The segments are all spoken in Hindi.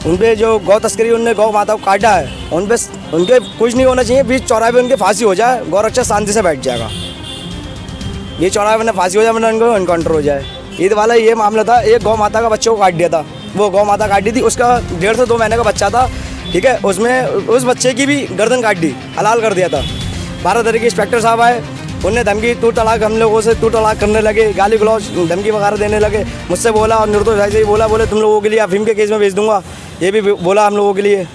उन पे जो गौ तस्करी उनने गौ माता को काटा है, उन पे उनके कुछ नहीं होना चाहिए। बीच चौराहे पे उनकी फांसी हो जाए, गौरक्षा शांति से बैठ जाएगा। ये चौराहे पे फांसी हो जाए, वरना उनको एनकाउंटर हो जाए। ईद वाला ये मामला था, एक गौ माता का बच्चे को काट दिया था। वो गौ माता काट दी थी, उसका 1.5 से 2 महीने का बच्चा था, ठीक है। उसमें उस बच्चे की भी गर्दन काट दी, हलाल कर दिया था। 12 तारीख के इंस्पेक्टर साहब आए, उनने धमकी तू तलाक, हम लोगों से तू तलाक करने लगे, गाली गलौज धमकी वगैरह देने लगे। मुझसे बोला और निर्दोष भाई से ही बोले तुम लोगों के लिए अफीम के केस में भेज दूंगा, ये भी बोला हम लोगों के लिए।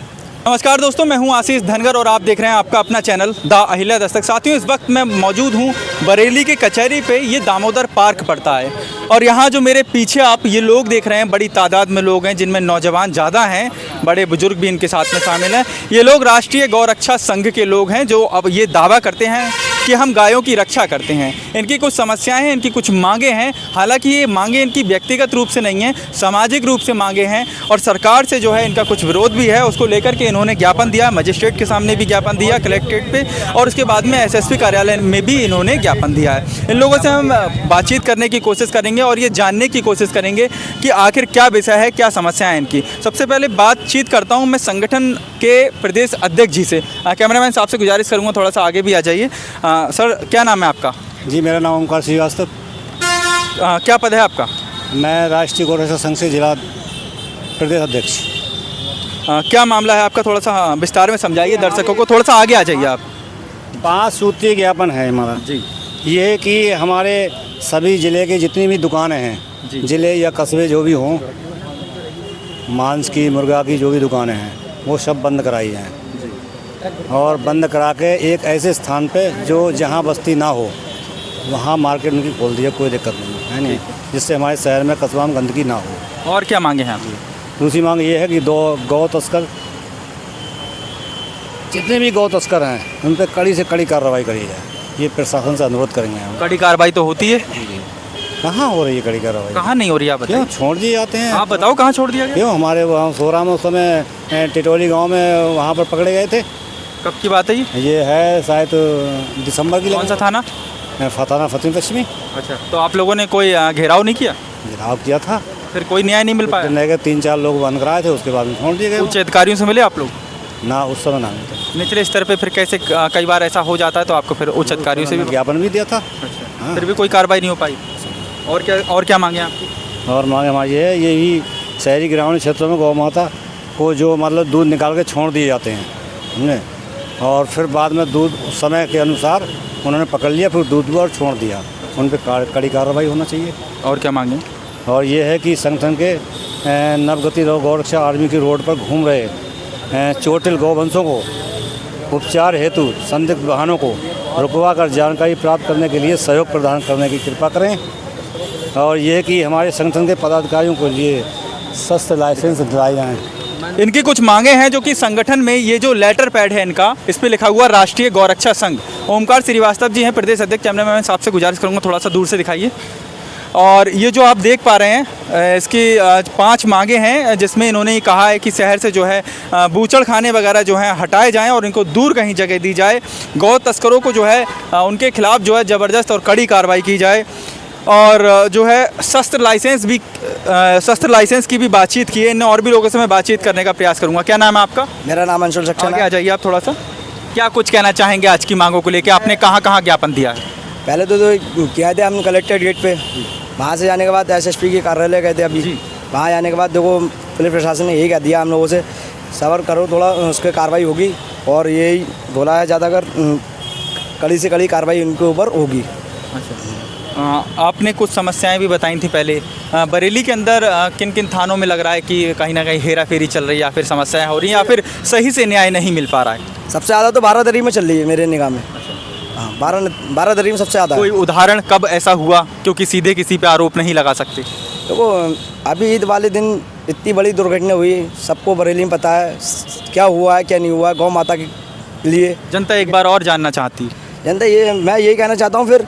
नमस्कार दोस्तों, मैं हूं आशीष धनगर और आप देख रहे हैं आपका अपना चैनल द अहिल्या दस्तक। साथियों, इस वक्त मैं मौजूद हूं बरेली के कचहरी पे। ये दामोदर पार्क पड़ता है और यहाँ जो मेरे पीछे आप ये लोग देख रहे हैं, बड़ी तादाद में लोग हैं, जिनमें नौजवान ज़्यादा हैं, बड़े बुजुर्ग भी इनके साथ में शामिल हैं। ये लोग राष्ट्रीय गौरक्षा संघ के लोग हैं, जो अब ये दावा करते हैं कि हम गायों की रक्षा करते हैं। इनकी कुछ समस्याएं हैं, इनकी कुछ मांगे हैं। हालांकि ये मांगे इनकी व्यक्तिगत रूप से नहीं है, सामाजिक रूप से मांगे हैं और सरकार से जो है इनका कुछ विरोध भी है। उसको लेकर के इन्होंने ज्ञापन दिया, मजिस्ट्रेट के सामने भी ज्ञापन दिया, कलेक्ट्रेट पे, और उसके बाद में एसएसपी कार्यालय में भी इन्होंने ज्ञापन दिया है। इन लोगों से हम बातचीत करने की कोशिश करेंगे और ये जानने की कोशिश करेंगे कि आखिर क्या विषय है, क्या समस्या है इनकी। सबसे पहले बातचीत करता हूँ मैं संगठन के प्रदेश अध्यक्ष जी से। कैमरामैन साहब से गुजारिश करूँगा थोड़ा सा आगे भी आ जाइए। सर, क्या नाम है आपका? जी, मेरा नाम ओमकार श्रीवास्तव। क्या पद है आपका? मैं राष्ट्रीय गौरक्षा संघ से जिला प्रदेश अध्यक्ष। क्या मामला है आपका? थोड़ा सा विस्तार में समझाइए दर्शकों को, थोड़ा सा आगे आ जाइए आप। 5 सूत्रीय ज्ञापन है हमारा जी। ये कि हमारे सभी ज़िले के जितनी भी दुकानें हैं, ज़िले या कस्बे जो भी हों, मांस की, मुर्गा की जो भी दुकानें हैं, वो सब बंद कराई जाएँ और बंद करा के एक ऐसे स्थान पे जो जहाँ बस्ती ना हो वहाँ मार्केट उनकी खोल दी है, कोई दिक्कत नहीं है नहीं, जिससे हमारे शहर में कस्बा में गंदगी ना हो। और क्या मांगे हैं आपकी? दूसरी मांग ये है कि गौ तस्कर, जितने भी गौ तस्कर हैं उन पर कड़ी से कड़ी कार्रवाई करी जाए, ये प्रशासन से अनुरोध करेंगे हम। कड़ी कार्रवाई तो होती है, कहाँ हो रही है कड़ी कार्रवाई? कहाँ नहीं हो रही है? आप क्यों छोड़ दिए जाते हैं? आप बताओ कहाँ छोड़ दिया गया? क्यों हमारे वहाँ सोरा में उस समय टिटोली गाँव में वहाँ पर पकड़े गए थे। कब की बात है ये है शायद दिसंबर की। कौन सा थाना? थाना फतेह पश्चिमी। अच्छा, तो आप लोगों ने कोई घेराव नहीं किया? घेराव किया था, फिर कोई न्याय नहीं मिल पाया? 3-4 लोग बंद कराए थे, उसके बाद में छोड़ दिए गए। उच्च अधिकारियों से मिले आप लोग? ना, उस समय ना मिलते। निचले स्तर पे फिर कैसे, कई बार ऐसा हो जाता है तो आपको फिर उच्च अधिकारियों से भी ज्ञापन भी दिया था। अच्छा। हाँ। फिर भी कोई कार्रवाई नहीं हो पाई? और क्या मांगे आपकी? और मांगे हमारी ये है, यही शहरी ग्रामीण क्षेत्रों में गौ माता को जो मतलब दूध निकाल के छोड़ दिए जाते हैं हमने, और फिर बाद में दूध समय के अनुसार उन्होंने पकड़ लिया, फिर दूध और छोड़ दिया, उन पर कड़ी कार्रवाई होना चाहिए। और क्या मांगे? और ये है कि संगठन के नवगति गौरक्षा आर्मी की रोड पर घूम रहे चोटिल गौवंशों को उपचार हेतु संदिग्ध वाहनों को रुकवा कर जानकारी प्राप्त करने के लिए सहयोग प्रदान करने की कृपा करें। और ये है कि हमारे संगठन के पदाधिकारियों को लिए सख्त लाइसेंस दिलाए जाएँ। इनकी कुछ मांगे हैं जो कि संगठन में, ये जो लेटर पैड है इनका, इस पे लिखा हुआ राष्ट्रीय गौरक्षा संघ। ओमकार श्रीवास्तव जी हैं प्रदेश अध्यक्ष। कैमरामैन साहब से गुजारिश करूंगा थोड़ा सा दूर से दिखाइए। और ये जो आप देख पा रहे हैं, इसकी 5 मांगे हैं, जिसमें इन्होंने ये कहा है कि शहर से जो है बूचड़ खाने वगैरह जो हैं हटाए जाएं और इनको दूर कहीं जगह दी जाए। गौ तस्करों को जो है उनके खिलाफ जो है ज़बरदस्त और कड़ी कार्रवाई की जाए। और जो है शस्त्र लाइसेंस की भी बातचीत की है इन, और भी लोगों से मैं बातचीत करने का प्रयास करूंगा। क्या नाम है आपका? मेरा नाम अंशुल सक्सेना। आगे आ जाइए आप थोड़ा सा। क्या कुछ कहना चाहेंगे आज की मांगों को लेकर? आपने कहाँ कहाँ ज्ञापन दिया है? पहले तो किया था हमने कलेक्ट्रेट गेट पे, वहाँ से जाने के बाद एसएसपी के कार्यालय गए थे अभी। वहाँ जाने के बाद देखो पुलिस प्रशासन ने यही कह दिया हम लोगों से, सब्र करो थोड़ा, उसके कार्रवाई होगी। और यही बोला है ज़्यादातर कड़ी से कड़ी कार्रवाई उनके ऊपर होगी। अच्छा, आपने कुछ समस्याएं भी बताई थी पहले। बरेली के अंदर किन किन थानों में लग रहा है कि कहीं ना कहीं हेरा फेरी चल रही है, या फिर समस्याएं हो रही हैं, या फिर सही से न्याय नहीं मिल पा रहा है? सबसे ज़्यादा तो 12 दरी में चल रही है मेरे निगाह में। हाँ, 12 दरी में सबसे ज़्यादा। कोई उदाहरण कब ऐसा हुआ? क्योंकि सीधे किसी पे आरोप नहीं लगा सकते। देखो अभी ईद वाले दिन इतनी बड़ी दुर्घटना हुई, सबको बरेली में पता है क्या हुआ है क्या नहीं हुआ है गौ माता के लिए। जनता एक बार और जानना चाहती है। जनता ये, मैं यही कहना चाहता हूँ, फिर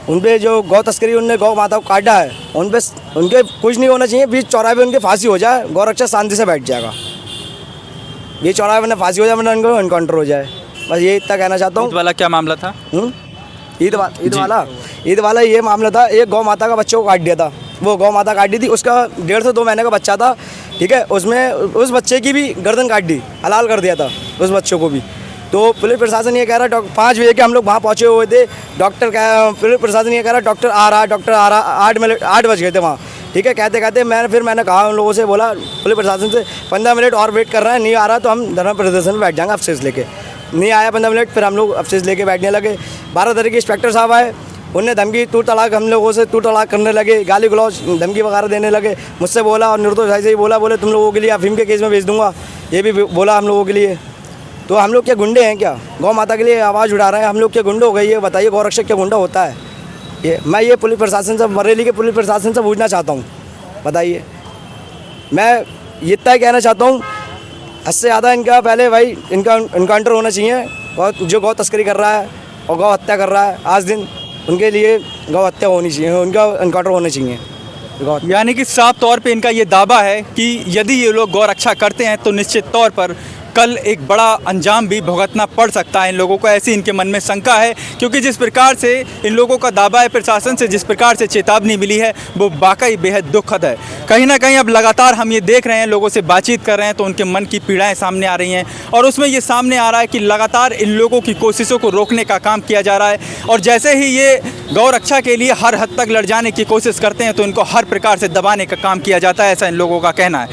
उन पे जो गौ तस्करी उनने गौ माता को काटा है, उन पे उनके कुछ नहीं होना चाहिए। बीच चौराहे पे उनकी फांसी हो जाए, गौरक्षा शांति से बैठ जाएगा। बीच चौराहे पे फांसी हो जाए, वरना उनको एनकाउंटर हो जाए। बस ये इतना कहना चाहता हूँ। ईद वाला क्या मामला था? ईद वाला ये मामला था, एक गौ माता का बच्चे को काट दिया था, वो गौ माता काट दी थी, उसका 1.5 से 2 महीने का बच्चा था, ठीक है, उसमें उस बच्चे की भी गर्दन काट दी, हलाल कर दिया था उस बच्चों को भी। तो पुलिस प्रशासन ये कह रहा है 5 बजे के हम लोग वहाँ पहुँचे हुए थे, पुलिस प्रशासन ये कह रहा डॉक्टर आ रहा, 8 बज गए थे वहाँ, ठीक है। कहते मैंने कहा उन लोगों से, बोला पुलिस प्रशासन से 15 मिनट और वेट कर रहे हैं, नहीं आ रहा तो हम धरना प्रदर्शन में बैठ जाएंगे अफसेस लेके। नहीं आया 15 मिनट, फिर हम लोग अफसेस लेके बैठने लगे। 12 तारीख के इंस्पेक्टर साहब आए, उनने धमकी तूड़ तड़ाक हम लोगों से तूड़ तड़ाक करने लगे, गाली गलौज धमकी वगैरह देने लगे। मुझसे बोला और निर्दोष भाई से ही बोले तुम लोगों के लिए अफीम के केस में भेज दूंगा, ये भी बोला हम लोगों के लिए। तो हम लोग क्या गुंडे हैं क्या? गौ माता के लिए आवाज़ उठा रहे हैं, हम लोग क्या गुंडे हो गई है? बताइए, गौरक्षक क्या गुंडा होता है? मैं ये पुलिस प्रशासन से, बरेली के पुलिस प्रशासन से पूछना चाहता हूँ, बताइए। मैं ये इतना ही कहना चाहता हूँ, हद से ज़्यादा इनका पहले भाई इनका इनकाउंटर होना चाहिए, और जो गौ तस्करी कर रहा है और गौ हत्या कर रहा है, आज दिन उनके लिए गौ हत्या होनी चाहिए, उनका इनकाउंटर होना चाहिए। यानी कि साफ तौर पे इनका ये दावा है कि यदि ये लोग गौ रक्षा करते हैं तो निश्चित तौर पर कल एक बड़ा अंजाम भी भुगतना पड़ सकता है इन लोगों को, ऐसी इनके मन में शंका है। क्योंकि जिस प्रकार से इन लोगों का दावा है, प्रशासन से जिस प्रकार से चेतावनी मिली है, वो वाकई बेहद दुखद है। कहीं ना कहीं अब लगातार हम ये देख रहे हैं, लोगों से बातचीत कर रहे हैं तो उनके मन की पीड़ाएं सामने आ रही हैं, और उसमें ये सामने आ रहा है कि लगातार इन लोगों की कोशिशों को रोकने का काम किया जा रहा है, और जैसे ही ये गौ रक्षा के लिए हर हद तक लड़ जाने की कोशिश करते हैं तो इनको हर प्रकार से दबाने का काम किया जाता है, ऐसा इन लोगों का कहना है।